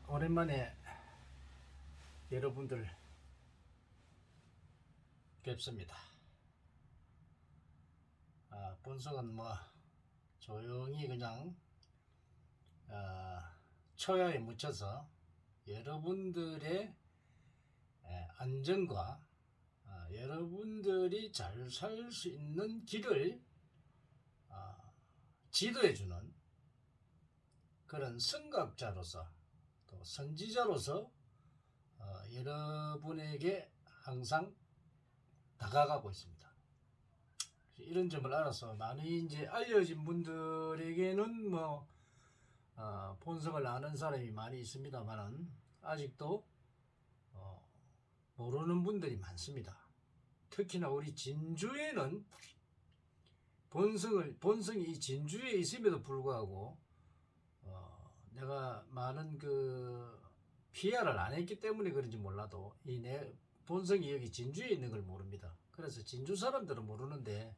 오랜만에 여러분들 뵙습니다. 본석은 조용히 그냥 초야에 묻혀서 여러분들의 안전과 여러분들이 잘 살 수 있는 길을 지도해주는 그런 선각자로서 또 선지자로서 여러분에게 항상 다가가고 있습니다. 이런 점을 알아서 많이 이제 알려진 분들에게는 본성을 아는 사람이 많이 있습니다만은 아직도 모르는 분들이 많습니다. 특히나 우리 진주에는 본성이 이 진주에 있음에도 불구하고 내가 많은 PR을 안 했기 때문에 그런지 몰라도 이 내 본성이 여기 진주에 있는 걸 모릅니다. 그래서 진주 사람들은 모르는데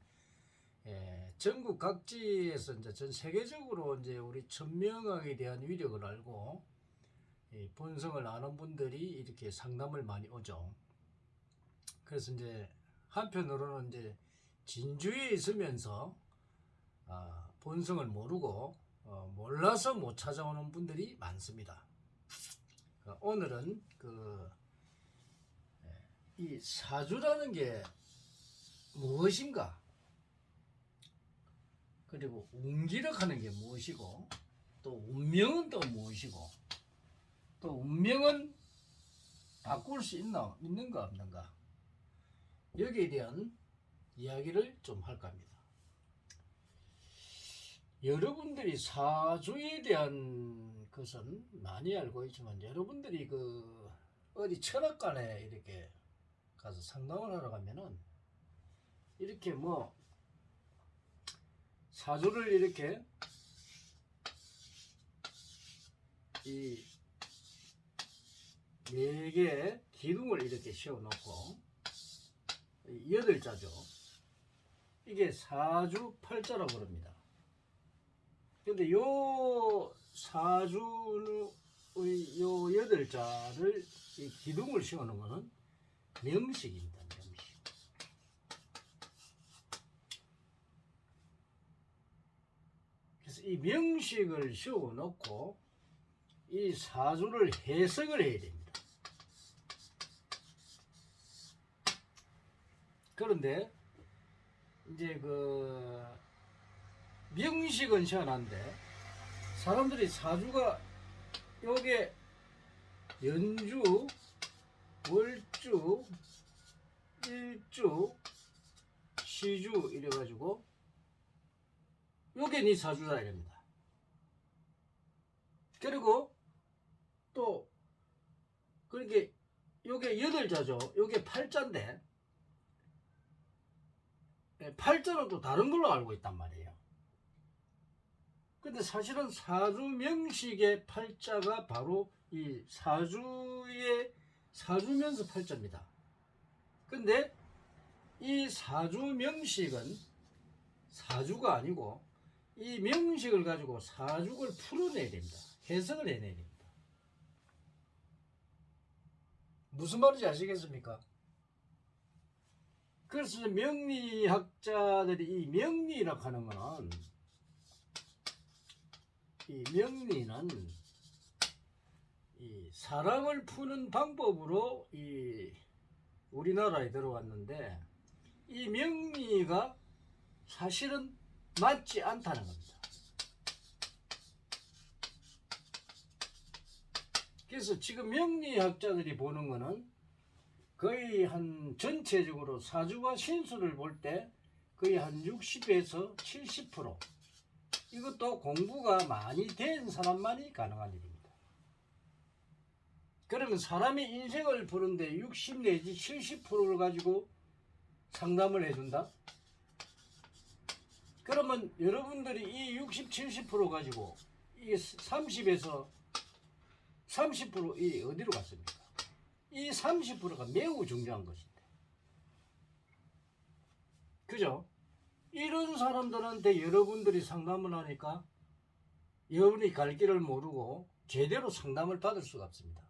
전국 각지에서 이제 전 세계적으로 이제 우리 천명학에 대한 위력을 알고 본성을 아는 분들이 이렇게 상담을 많이 오죠. 그래서 이제 한편으로는 이제 진주에 있으면서 본성을 모르고 몰라서 못 찾아오는 분들이 많습니다. 오늘은 이 사주라는 게 무엇인가, 그리고 운기력하는 게 무엇이고, 또 운명은 또 무엇이고, 또 운명은 바꿀 수 있는가 없는가, 여기에 대한 이야기를 좀 할까 합니다. 여러분들이 사주에 대한 것은 많이 알고 있지만 여러분들이 어디 철학관에 이렇게 가서 상담을 하러 가면은 이렇게 사주를 이렇게 이 4개의 기둥을 이렇게 세워놓고 8자죠. 이게 사주 8자라고 그럽니다. 근데 요 사주의 요 8자를 이 기둥을 세우는 거는 명식입니다. 명식. 그래서 이 명식을 세워놓고 이 사주를 해석을 해야 됩니다. 그런데 이제 명식은 시원한데 사람들이 사주가 요게 연주, 월주, 일주, 시주 이래가지고 요게 네 사주다 이럽니다. 그리고 또 그렇게 요게 8자죠. 요게 8자인데 8자는 또 다른 걸로 알고 있단 말이에요. 근데 사실은 사주 명식의 8자가 바로 이 사주면서 8자입니다. 근데 이 사주 명식은 사주가 아니고 이 명식을 가지고 사주를 풀어내야 됩니다. 해석을 해내야 됩니다. 무슨 말인지 아시겠습니까? 그래서 명리학자들이 이 명리라고 하는 거는, 이 명리는 이 사람을 푸는 방법으로 이 우리나라에 들어왔는데 이 명리가 사실은 맞지 않다는 겁니다. 그래서 지금 명리학자들이 보는 거는 거의 한 전체적으로 사주와 신수를 볼 때 거의 한 60에서 70%, 이것도 공부가 많이 된 사람만이 가능한 일입니다. 그러면 사람의 인생을 보는데 60 내지 70%를 가지고 상담을 해준다? 그러면 여러분들이 이 60, 70% 가지고 이 30에서 30%이 어디로 갔습니까? 이 30%가 매우 중요한 것인데. 그죠? 이런 사람들한테 여러분들이 상담을 하니까 여러분이 갈 길을 모르고 제대로 상담을 받을 수가 없습니다.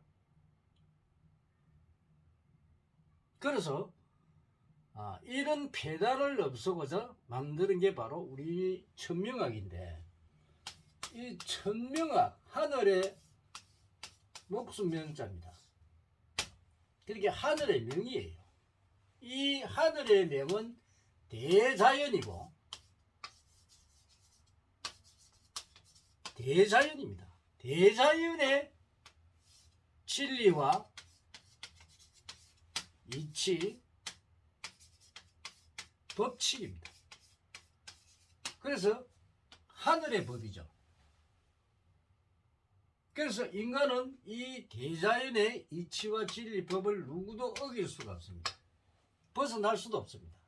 그래서 이런 폐단을 없애고자 만드는 게 바로 우리 천명학인데, 이 천명학, 하늘의 목숨 명자입니다. 그렇게 하늘의 명이에요. 이 하늘의 명은 대자연이고 대자연입니다. 대자연의 진리와 이치, 법칙입니다. 그래서 하늘의 법이죠. 그래서 인간은 이 대자연의 이치와 진리 법을 누구도 어길 수가 없습니다. 벗어날 수도 없습니다.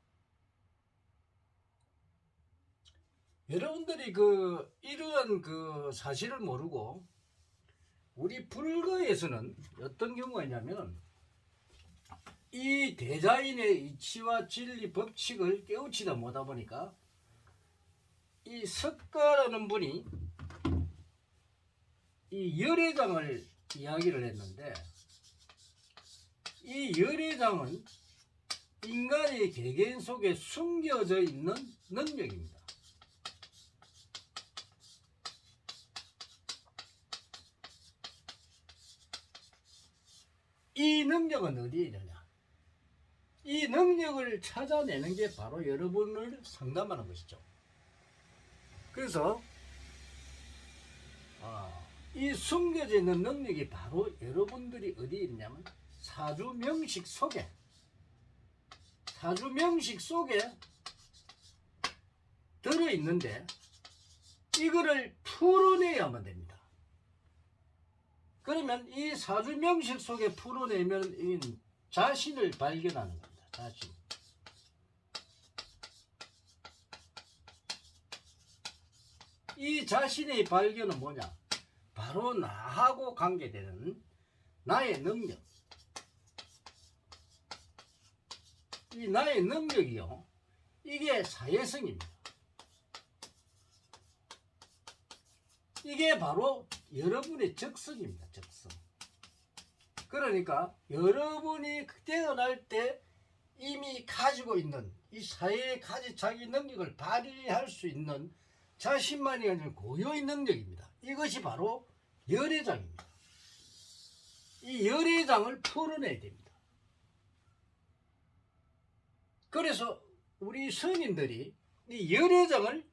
여러분들이 이러한 사실을 모르고 우리 불교에서는 어떤 경우가 있냐면, 이 대자연의 이치와 진리 법칙을 깨우치다 못하 보니까 이 석가라는 분이 이 열애장을 이야기를 했는데, 이 열애장은 인간의 개개인 속에 숨겨져 있는 능력입니다. 이 능력은 어디에 있느냐? 이 능력을 찾아내는 게 바로 여러분을 상담하는 것이죠. 그래서 이 숨겨져 있는 능력이 바로 여러분들이 어디에 있냐면 사주명식 속에 들어있는데, 이거를 풀어내야만 됩니다. 그러면 이 사주명식 속에 풀어내면 자신을 발견하는 겁니다. 자신. 이 자신의 발견은 뭐냐? 바로 나하고 관계되는 나의 능력. 이 나의 능력이요, 이게 사회성입니다. 이게 바로 여러분의 적성입니다. 적성. 그러니까 여러분이 태어날 때 이미 가지고 있는 이 사회에 자기 능력을 발휘할 수 있는 자신만이 가진 고유의 능력입니다. 이것이 바로 열애장입니다. 이 열애장을 풀어내야 됩니다. 그래서 우리 스님들이 이 열애장을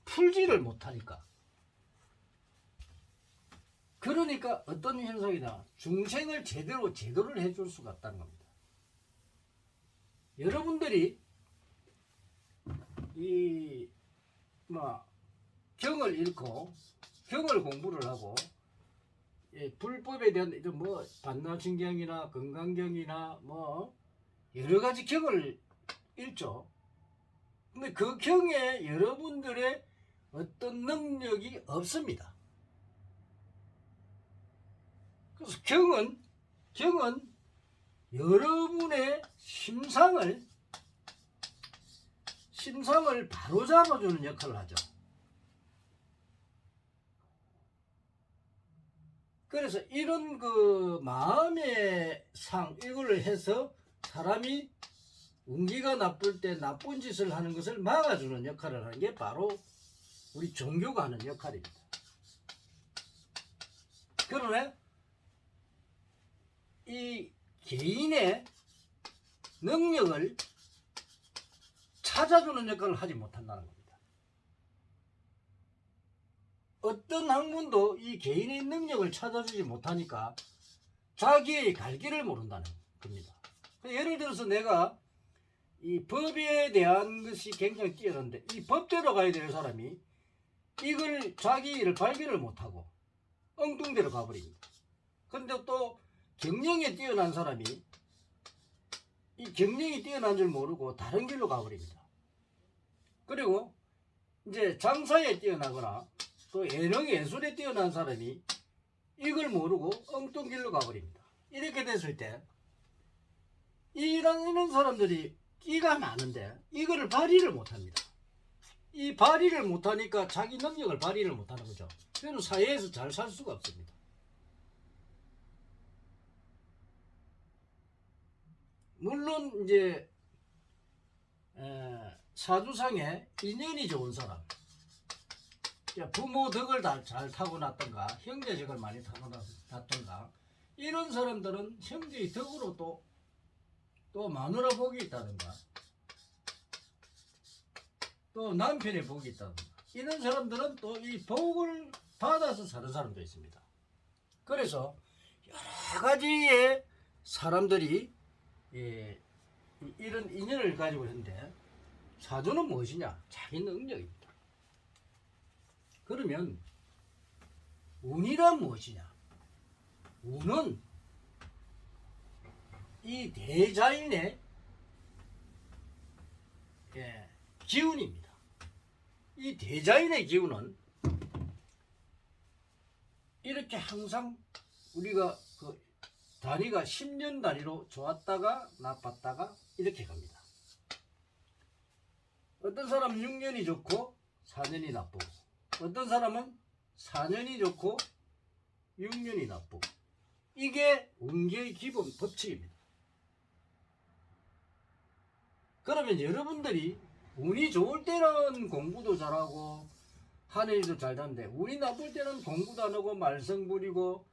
풀지를 못하니까, 그러니까 어떤 현상이다? 중생을 제도를 해줄 수가 없다는 겁니다. 여러분들이 경을 읽고 경을 공부를 하고, 불법에 대한 반나신경이나 건강경이나 여러 가지 경을 읽죠. 근데 그 경에 여러분들의 어떤 능력이 없습니다. 그래서 경은 여러분의 심상을 바로잡아주는 역할을 하죠. 그래서 이런 마음의 이걸 해서 사람이 운기가 나쁠 때 나쁜 짓을 하는 것을 막아주는 역할을 하는 게 바로 우리 종교가 하는 역할입니다. 그러나 이 개인의 능력을 찾아주는 역할을 하지 못한다는 겁니다. 어떤 학문도 이 개인의 능력을 찾아주지 못하니까 자기의 갈 길을 모른다는 겁니다. 예를 들어서 내가 이 법에 대한 것이 굉장히 뛰어난데, 이 법대로 가야 될 사람이 이걸 자기 일을 발견을 못하고 엉뚱대로 가버립니다. 근데 또 경영에 뛰어난 사람이 이 경영이 뛰어난 줄 모르고 다른 길로 가버립니다. 그리고 이제 장사에 뛰어나거나 또 예술에 뛰어난 사람이 이걸 모르고 엉뚱 길로 가버립니다. 이렇게 됐을 때 이런 사람들이 끼가 많은데 이거를 발휘를 못합니다. 이 발휘를 못하니까 자기 능력을 발휘를 못하는 거죠. 그래서 사회에서 잘 살 수가 없습니다. 물론 이제 사주상에 인연이 좋은 사람, 부모 덕을 잘 타고났던가 형제적을 많이 타고났던가 이런 사람들은 형제의 덕으로 또 마누라 복이 있다든가 또 남편의 복이 있다든가 이런 사람들은 또 이 복을 받아서 사는 사람도 있습니다. 그래서 여러 가지의 사람들이 이런 인연을 가지고 있는데 사주는 무엇이냐? 자기 능력입니다. 그러면 운이란 무엇이냐? 운은 이 대자인의 기운입니다. 이 대자인의 기운은 이렇게 항상 우리가 그 단위가 10년 단위로 좋았다가 나빴다가 이렇게 갑니다. 어떤 사람은 6년이 좋고 4년이 나쁘고 어떤 사람은 4년이 좋고 6년이 나쁘고 이게 운계의 기본 법칙입니다. 그러면 여러분들이 운이 좋을 때는 공부도 잘하고 하늘이도 잘 되는데 운이 나쁠 때는 공부도 안 하고 말썽 부리고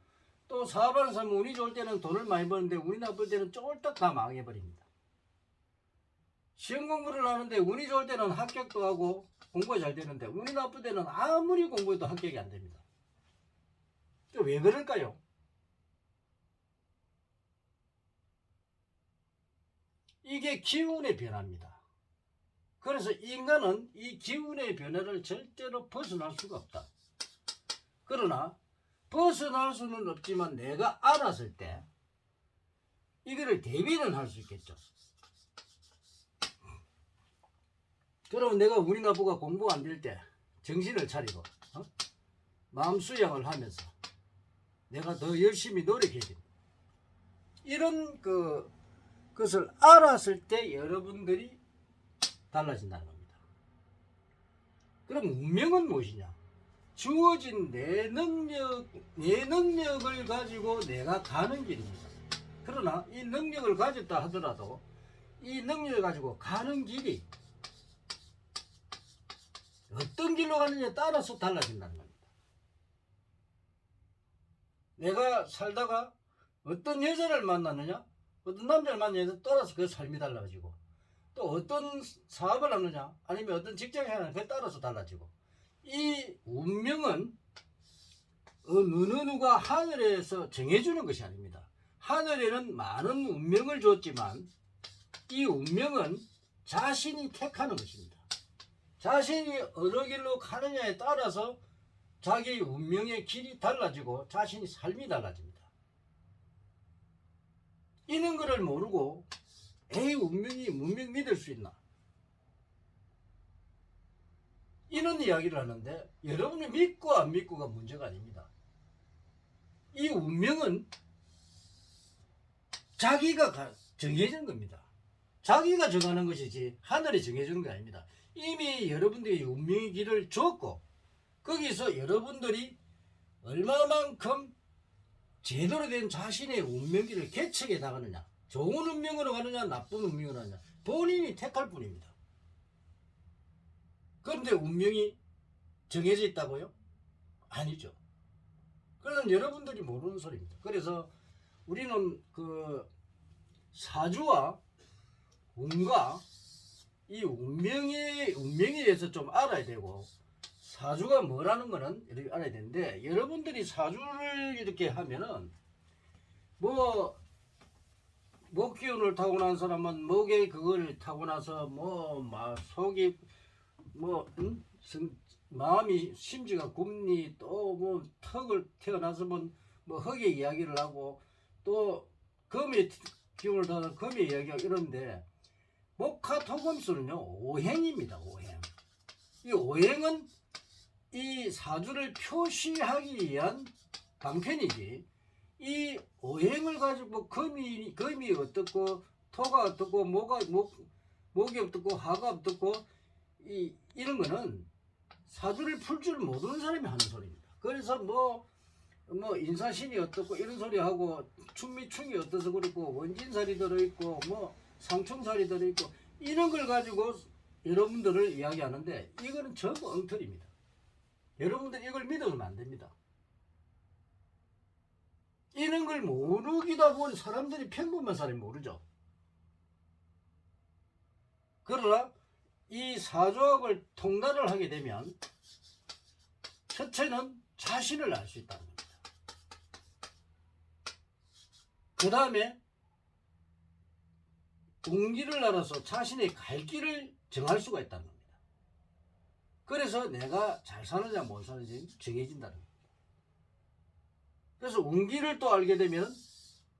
또 사업하는 사람은 운이 좋을 때는 돈을 많이 버는데 운이 나쁠 때는 쫄딱 다 망해버립니다. 시험 공부를 하는데 운이 좋을 때는 합격도 하고 공부가 잘 되는데 운이 나쁠 때는 아무리 공부해도 합격이 안 됩니다. 왜 그럴까요? 이게 기운의 변화입니다. 그래서 인간은 이 기운의 변화를 절대로 벗어날 수가 없다. 그러나 벗어날 수는 없지만 내가 알았을 때 이거를 대비는 할 수 있겠죠. 그러면 내가 운이 나쁘고 공부가 안 될 때 정신을 차리고 마음 수양을 하면서 내가 더 열심히 노력해야 됩니다. 이런 그것을 알았을 때 여러분들이 달라진다는 겁니다. 그럼 운명은 무엇이냐? 주어진 내 능력을 가지고 내가 가는 길입니다. 그러나 이 능력을 가졌다 하더라도 이 능력을 가지고 가는 길이 어떤 길로 가느냐에 따라서 달라진다는 겁니다. 내가 살다가 어떤 여자를 만나느냐, 어떤 남자를 만나느냐에 따라서 그 삶이 달라지고 또 어떤 사업을 하느냐 아니면 어떤 직장을 하느냐에 따라서 달라지고 이 운명은 어느 누가 하늘에서 정해주는 것이 아닙니다. 하늘에는 많은 운명을 줬지만 이 운명은 자신이 택하는 것입니다. 자신이 어느 길로 가느냐에 따라서 자기 운명의 길이 달라지고 자신이 삶이 달라집니다. 이런 거를 모르고 에이 운명이 문명 믿을 수 있나? 이런 이야기를 하는데 여러분이 믿고 안 믿고가 문제가 아닙니다. 이 운명은 자기가 정해진 겁니다. 자기가 정하는 것이지 하늘이 정해주는 게 아닙니다. 이미 여러분들이 운명의 길을 줬고 거기서 여러분들이 얼마만큼 제대로 된 자신의 운명길을 개척해 나가느냐, 좋은 운명으로 가느냐 나쁜 운명으로 가느냐 본인이 택할 뿐입니다. 그런데 운명이 정해져 있다고요? 아니죠. 그건 여러분들이 모르는 소리입니다. 그래서 우리는 그 사주와 운과 이 운명에 대해서 좀 알아야 되고 사주가 뭐라는 거는 이렇게 알아야 되는데 여러분들이 사주를 이렇게 하면은 목기운을 타고난 사람은 목에 그걸 타고나서 막 속이 마음이 심지가 굽니 또 턱을 태어나서 흙의 이야기를 하고 또 금의 기운을 타는 금의 이야기가 이런데 목화토금수는요 오행입니다. 오행. 이 오행은 이 사주를 표시하기 위한 방편이지 이 오행을 가지고 금이 어떻고 토가 어떻고 목이 어떻고 하가 어떻고 이런 거는 사주를 풀 줄 모르는 사람이 하는 소리입니다. 그래서 뭐 인사신이 어떻고 이런 소리 하고 충미충이 어떠서 그렇고 원진살이 들어있고 뭐 상충살이 들어있고 이런 걸 가지고 여러분들을 이야기하는데 이거는 전부 엉터리입니다. 여러분들 이걸 믿으면 안 됩니다. 이런 걸 모르기다 보니 사람들이 평범한 사람이 모르죠. 그러나 이 사조합을 통달을 하게 되면 첫째는 자신을 알 수 있다는 겁니다. 그 다음에 운기를 알아서 자신의 갈 길을 정할 수가 있다는 겁니다. 그래서 내가 잘 사느냐 못 사느냐 정해진다는 겁니다. 그래서 운기를 또 알게 되면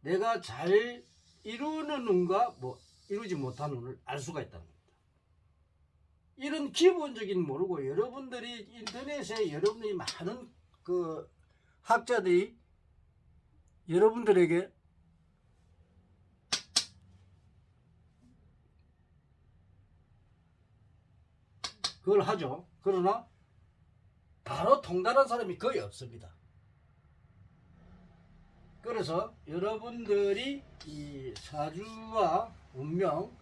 내가 잘 이루는 운과 뭐 이루지 못하는 운을 알 수가 있다는 겁니다. 이런 기본적인 모르고 여러분들이 인터넷에 여러분들이 많은 그 학자들이 여러분들에게 그걸 하죠. 그러나 바로 통달한 사람이 거의 없습니다. 그래서 여러분들이 이 사주와 운명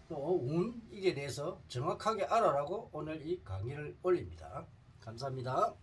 또 운 이게 대해서 정확하게 알아라고 오늘 이 강의를 올립니다. 감사합니다.